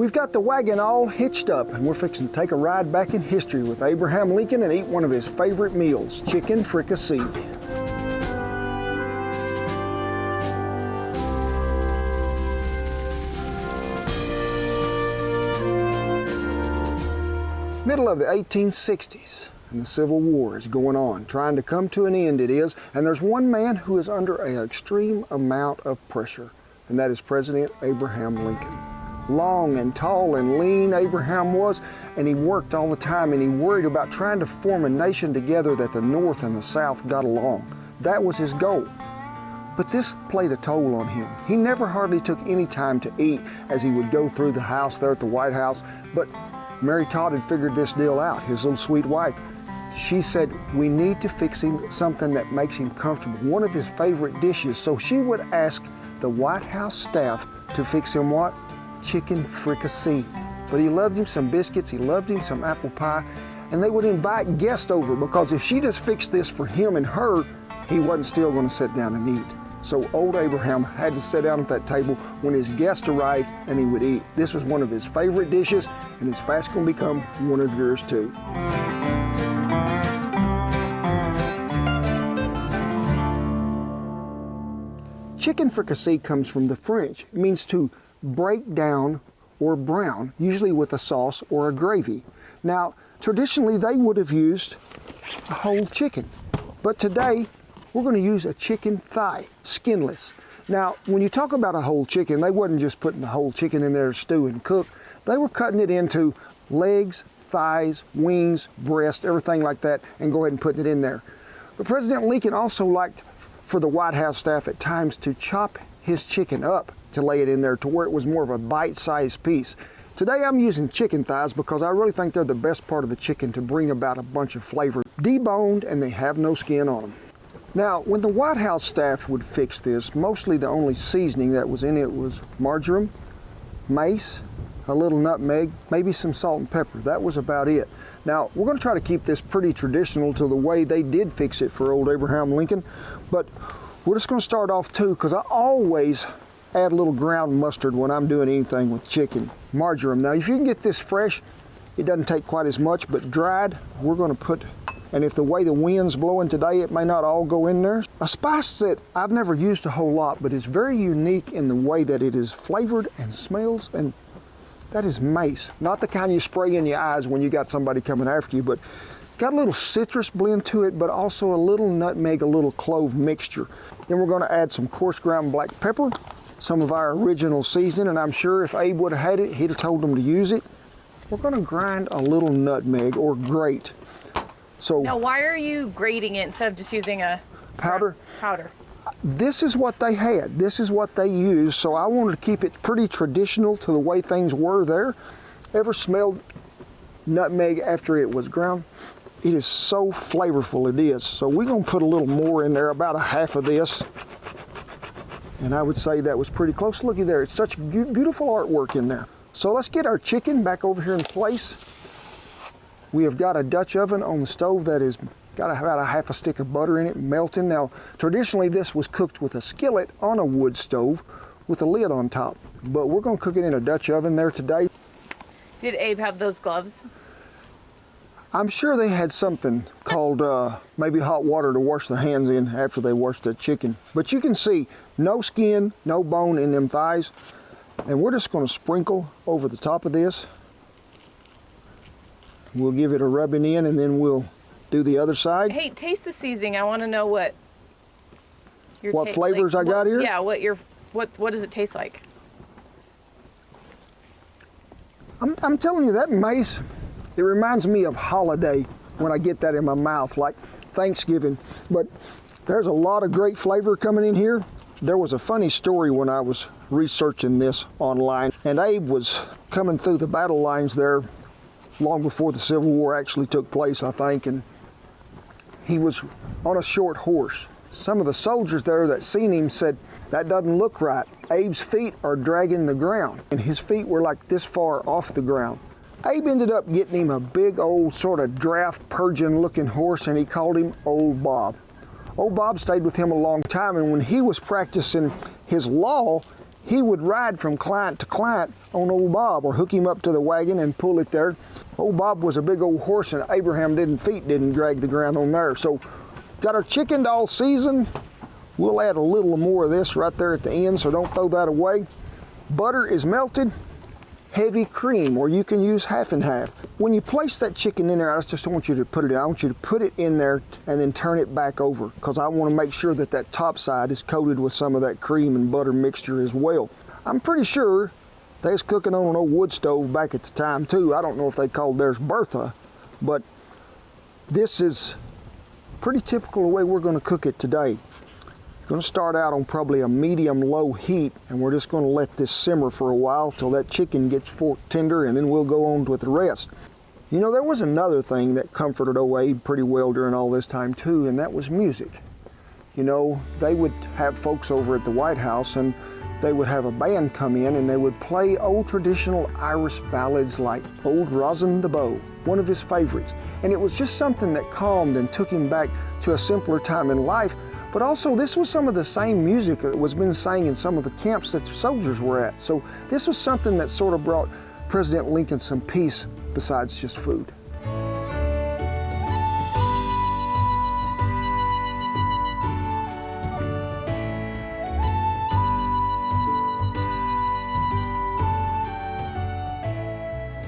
We've got the wagon all hitched up and we're fixing to take a ride back in history with Abraham Lincoln and eat one of his favorite meals, chicken fricassee. Middle of the 1860s and the Civil War is going on, trying to come to an end it is, and there's one man who is under an extreme amount of pressure, and that is President Abraham Lincoln. Long and tall and lean Abraham was, and he worked all the time, and he worried about trying to form a nation together that the North and the South got along. That was his goal. But this played a toll on him. He never hardly took any time to eat as he would go through the house there at the White House, but Mary Todd had figured this deal out, his little sweet wife. She said, we need to fix him something that makes him comfortable, one of his favorite dishes. So she would ask the White House staff to fix him what? Chicken fricassee. But he loved him some biscuits, he loved him some apple pie, and they would invite guests over because if she just fixed this for him and her, he wasn't still going to sit down and eat. So old Abraham had to sit down at that table when his guests arrived and he would eat. This was one of his favorite dishes and it's fast going to become one of yours too. Chicken fricassee comes from the French. It means to break down or brown, usually with a sauce or a gravy. Now, traditionally they would have used a whole chicken, but today we're going to use a chicken thigh, skinless. Now, when you talk about a whole chicken, they wasn't just putting the whole chicken in there to stew and cook. They were cutting it into legs, thighs, wings, breast, everything like that, and go ahead and putting it in there. But President Lincoln also liked for the White House staff at times to chop his chicken up to lay it in there to where it was more of a bite-sized piece. Today I'm using chicken thighs because I really think they're the best part of the chicken to bring about a bunch of flavor. Deboned and they have no skin on them. Now, when the White House staff would fix this, mostly the only seasoning that was in it was marjoram, mace, a little nutmeg, maybe some salt and pepper. That was about it. Now, we're going to try to keep this pretty traditional to the way they did fix it for old Abraham Lincoln, but we're just going to start off too, because I always add a little ground mustard when I'm doing anything with chicken. Marjoram. Now, if you can get this fresh, it doesn't take quite as much, but dried, we're going to put, and if the way the wind's blowing today, it may not all go in there. A spice that I've never used a whole lot, but is very unique in the way that it is flavored and smells, and that is mace. Not the kind you spray in your eyes when you got somebody coming after you, but got a little citrus blend to it, but also a little nutmeg, a little clove mixture. Then we're going to add some coarse ground black pepper, some of our original seasoning, and I'm sure if Abe would have had it, he'd have told them to use it. We're going to grind a little nutmeg or grate. So now, why are you grating it instead of just using a powder? Powder. This is what they had. This is what they used, so I wanted to keep it pretty traditional to the way things were there. Ever smelled nutmeg after it was ground? It is so flavorful, it is. So we're going to put a little more in there, about a half of this. And I would say that was pretty close. Looky there, it's such beautiful artwork in there. So let's get our chicken back over here in place. We have got a Dutch oven on the stove that has got about a half a stick of butter in it, melting. Now, traditionally this was cooked with a skillet on a wood stove with a lid on top. But we're going to cook it in a Dutch oven there today. Did Abe have those gloves? I'm sure they had something called maybe hot water to wash the hands in after they washed the chicken. But you can see no skin, no bone in them thighs. And we're just going to sprinkle over the top of this. We'll give it a rubbing in and then we'll do the other side. Hey, taste the seasoning. I want to know what flavors I got here? Yeah, what does it taste like? I'm telling you, that mace, it reminds me of holiday when I get that in my mouth, like Thanksgiving. But there's a lot of great flavor coming in here. There was a funny story when I was researching this online, and Abe was coming through the battle lines there long before the Civil War actually took place, I think, and he was on a short horse. Some of the soldiers there that seen him said, that doesn't look right. Abe's feet are dragging the ground, and his feet were like this far off the ground. Abe ended up getting him a big old sort of draft Persian looking horse, and he called him Old Bob. Old Bob stayed with him a long time, and when he was practicing his law, he would ride from client to client on old Bob, or hook him up to the wagon and pull it there. Old Bob was a big old horse, and Abraham feet didn't drag the ground on there. So got our chicken all seasoned. We'll add a little more of this right there at the end, so don't throw that away. Butter is melted. Heavy cream, or you can use half and half. When you place that chicken in there, I just don't want you to put it in. I want you to put it in there and then turn it back over, because I want to make sure that that top side is coated with some of that cream and butter mixture as well. I'm pretty sure they was cooking on an old wood stove back at the time too. I don't know if they called theirs Bertha, but this is pretty typical the way we're going to cook it today. Going to start out on probably a medium-low heat, and we're just going to let this simmer for a while till that chicken gets fork tender, and then we'll go on with the rest. You know, there was another thing that comforted old Abe pretty well during all this time too, and that was music. You know, they would have folks over at the White House, and they would have a band come in, and they would play old traditional Irish ballads like Old Rosin the Bow, one of his favorites. And it was just something that calmed and took him back to a simpler time in life. But also, this was some of the same music that was being sang in some of the camps that the soldiers were at. So this was something that sort of brought President Lincoln some peace besides just food.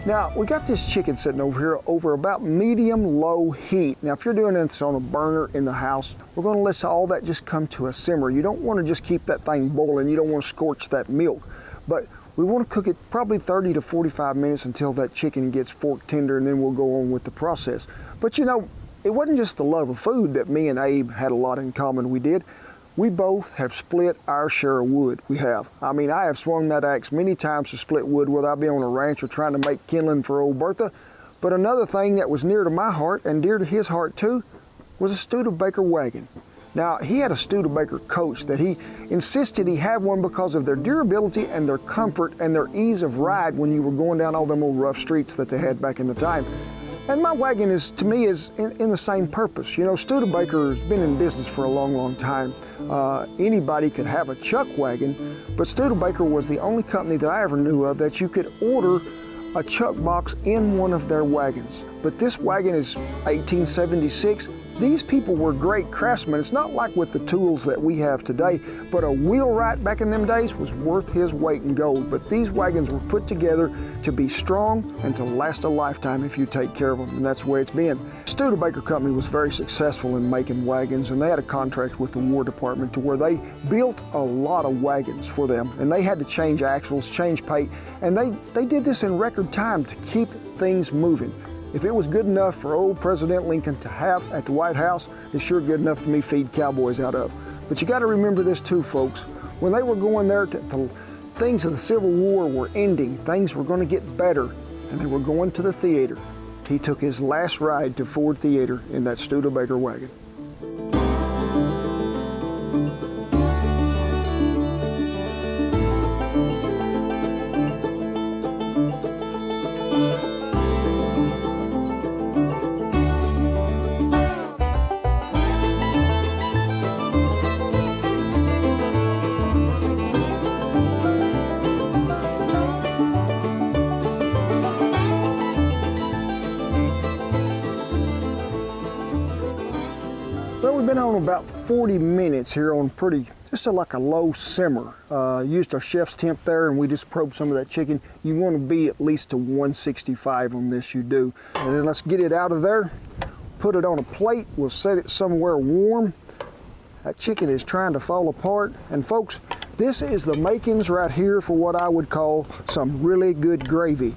Now, we got this chicken sitting over here over about medium-low heat. Now, if you're doing this on a burner in the house, we're going to let all that just come to a simmer. You don't want to just keep that thing boiling. You don't want to scorch that milk. But we want to cook it probably 30 to 45 minutes until that chicken gets fork tender, and then we'll go on with the process. But you know, it wasn't just the love of food that me and Abe had a lot in common. We did. We both have split our share of wood. We have. I mean, I have swung that axe many times to split wood, whether I be on a ranch or trying to make kindling for old Bertha. But another thing that was near to my heart and dear to his heart too was a Studebaker wagon. Now, he had a Studebaker coach that he insisted he have one because of their durability and their comfort and their ease of ride when you were going down all them old rough streets that they had back in the time. And my wagon is, to me, is in the same purpose. You know, Studebaker's been in business for a long, long time. Anybody could have a chuck wagon, but Studebaker was the only company that I ever knew of that you could order a chuck box in one of their wagons. But this wagon is 1876. These people were great craftsmen. It's not like with the tools that we have today, but a wheelwright back in them days was worth his weight in gold. But these wagons were put together to be strong and to last a lifetime if you take care of them, and that's the way it's been. Studebaker Company was very successful in making wagons, and they had a contract with the War Department to where they built a lot of wagons for them, and they had to change axles, change paint, and they did this in record time to keep things moving. If it was good enough for old President Lincoln to have at the White House, it's sure good enough for me to feed cowboys out of. But you got to remember this too, folks. When they were going there, things of the Civil War were ending. Things were going to get better, and they were going to the theater. He took his last ride to Ford Theater in that Studebaker wagon. Well, we've been on about 40 minutes here on just like a low simmer. Used our chef's temp there, and we just probed some of that chicken. You want to be at least to 165 on this, you do. And then let's get it out of there, put it on a plate. We'll set it somewhere warm. That chicken is trying to fall apart. And folks, this is the makings right here for what I would call some really good gravy.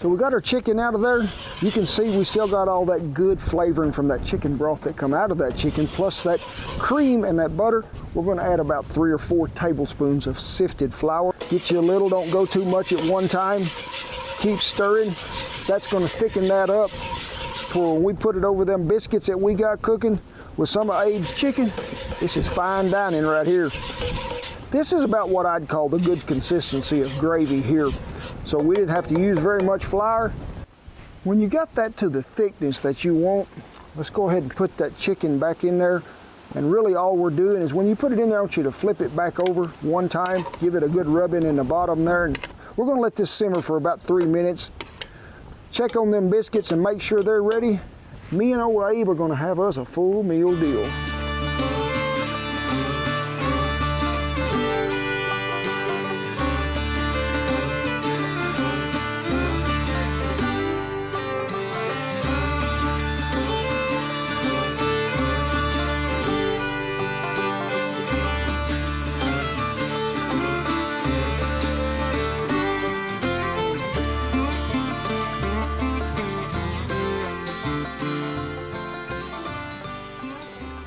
So we got our chicken out of there. You can see we still got all that good flavoring from that chicken broth that come out of that chicken, plus that cream and that butter. We're gonna add about 3 or 4 tablespoons of sifted flour. Get you a little, don't go too much at one time. Keep stirring. That's gonna thicken that up for when we put it over them biscuits that we got cooking with some of Abe's chicken. This is fine dining right here. This is about what I'd call the good consistency of gravy here. So we didn't have to use very much flour. When you got that to the thickness that you want, let's go ahead and put that chicken back in there. And really all we're doing is when you put it in there, I want you to flip it back over one time, give it a good rubbing in the bottom there. And we're gonna let this simmer for about 3 minutes. Check on them biscuits and make sure they're ready. Me and old Abe are gonna have us a full meal deal.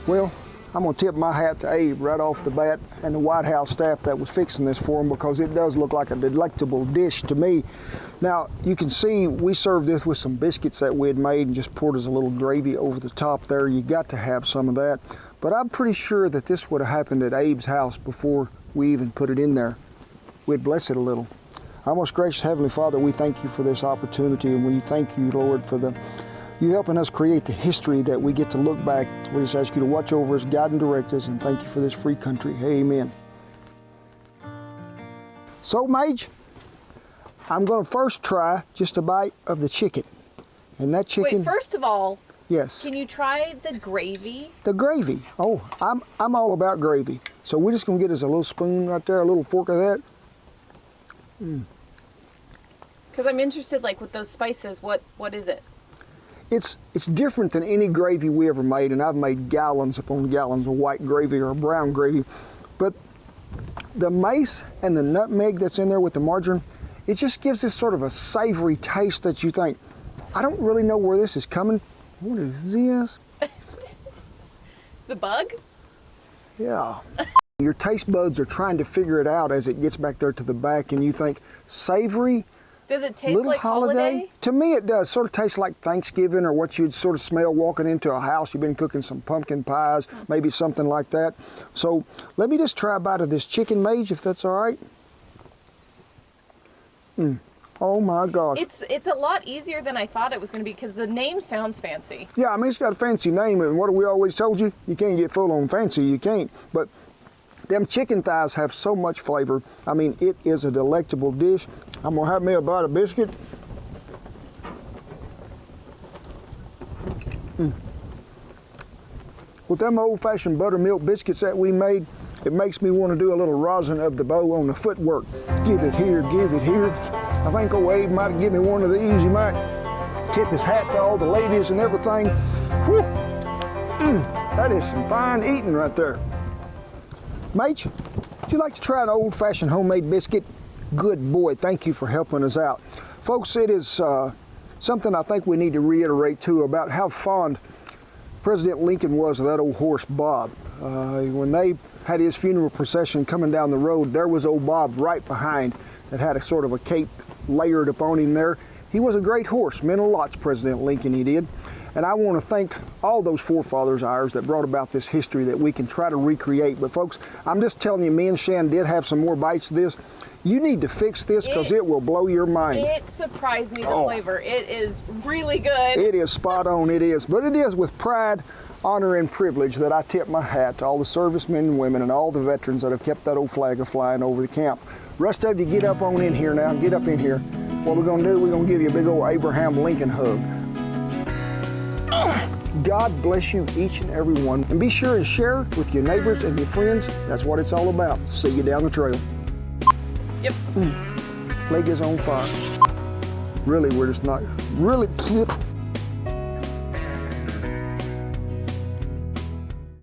Well, I'm gonna tip my hat to Abe right off the bat and the White House staff that was fixing this for him, because it does look like a delectable dish to me. Now, you can see we served this with some biscuits that we had made and just poured as a little gravy over the top there. You got to have some of that. But I'm pretty sure that this would have happened at Abe's house before we even put it in there. We'd bless it a little. Our most gracious Heavenly Father, we thank you for this opportunity, and we thank you, Lord, for you helping us create the history that we get to look back. We just ask you to watch over us, guide and direct us, and thank you for this free country. Amen. So, Mage, I'm going to first try just a bite of the chicken. And that chicken... Wait, first of all, yes. Can you try the gravy? The gravy. Oh, I'm all about gravy. So we're just going to get us a little spoon right there, a little fork of that. Because I'm interested, like, with those spices, what is it? It's different than any gravy we ever made, and I've made gallons upon gallons of white gravy or brown gravy. But the mace and the nutmeg that's in there with the margarine, it just gives this sort of a savory taste that you think, I don't really know where this is coming. What is this? It's a bug? Yeah. Your taste buds are trying to figure it out as it gets back there to the back, and you think, savory? Does it taste Little like holiday? To me it does. Sort of tastes like Thanksgiving, or what you'd sort of smell walking into a house. You've been cooking some pumpkin pies, maybe something like that. So let me just try a bite of this chicken, Mage, if that's all right. Oh my gosh. It's a lot easier than I thought it was going to be, because the name sounds fancy. Yeah, I mean, it's got a fancy name, and what have we always told you? You can't get full on fancy, you can't. But them chicken thighs have so much flavor. I mean, it is a delectable dish. I'm gonna have me a bite of biscuit. With them old-fashioned buttermilk biscuits that we made, it makes me want to do a little rosin of the bow on the footwork. Give it here, give it here. I think old Abe might give me one of these. He might tip his hat to all the ladies and everything. Whew. That is some fine eating right there. Mate, would you like to try an old-fashioned homemade biscuit? Good boy, thank you for helping us out. Folks, it is something I think we need to reiterate too about how fond President Lincoln was of that old horse Bob. When they had his funeral procession coming down the road, there was old Bob right behind that had a sort of a cape layered upon him there. He was a great horse, meant a lot to President Lincoln, he did. And I want to thank all those forefathers of ours that brought about this history that we can try to recreate. But folks, I'm just telling you, me and Shan did have some more bites of this. You need to fix this, because it will blow your mind. It surprised me, the flavor. It is really good. It is spot on, it is. But it is with pride, honor, and privilege that I tip my hat to all the servicemen and women and all the veterans that have kept that old flag flying over the camp. Rest of you, get up on in here now. Get up in here. What we're going to do, we're going to give you a big old Abraham Lincoln hug. God bless you, each and every one. And be sure and share with your neighbors and your friends. That's what it's all about. See you down the trail. Yep. Leg is on fire. Really, we're just not, really clip.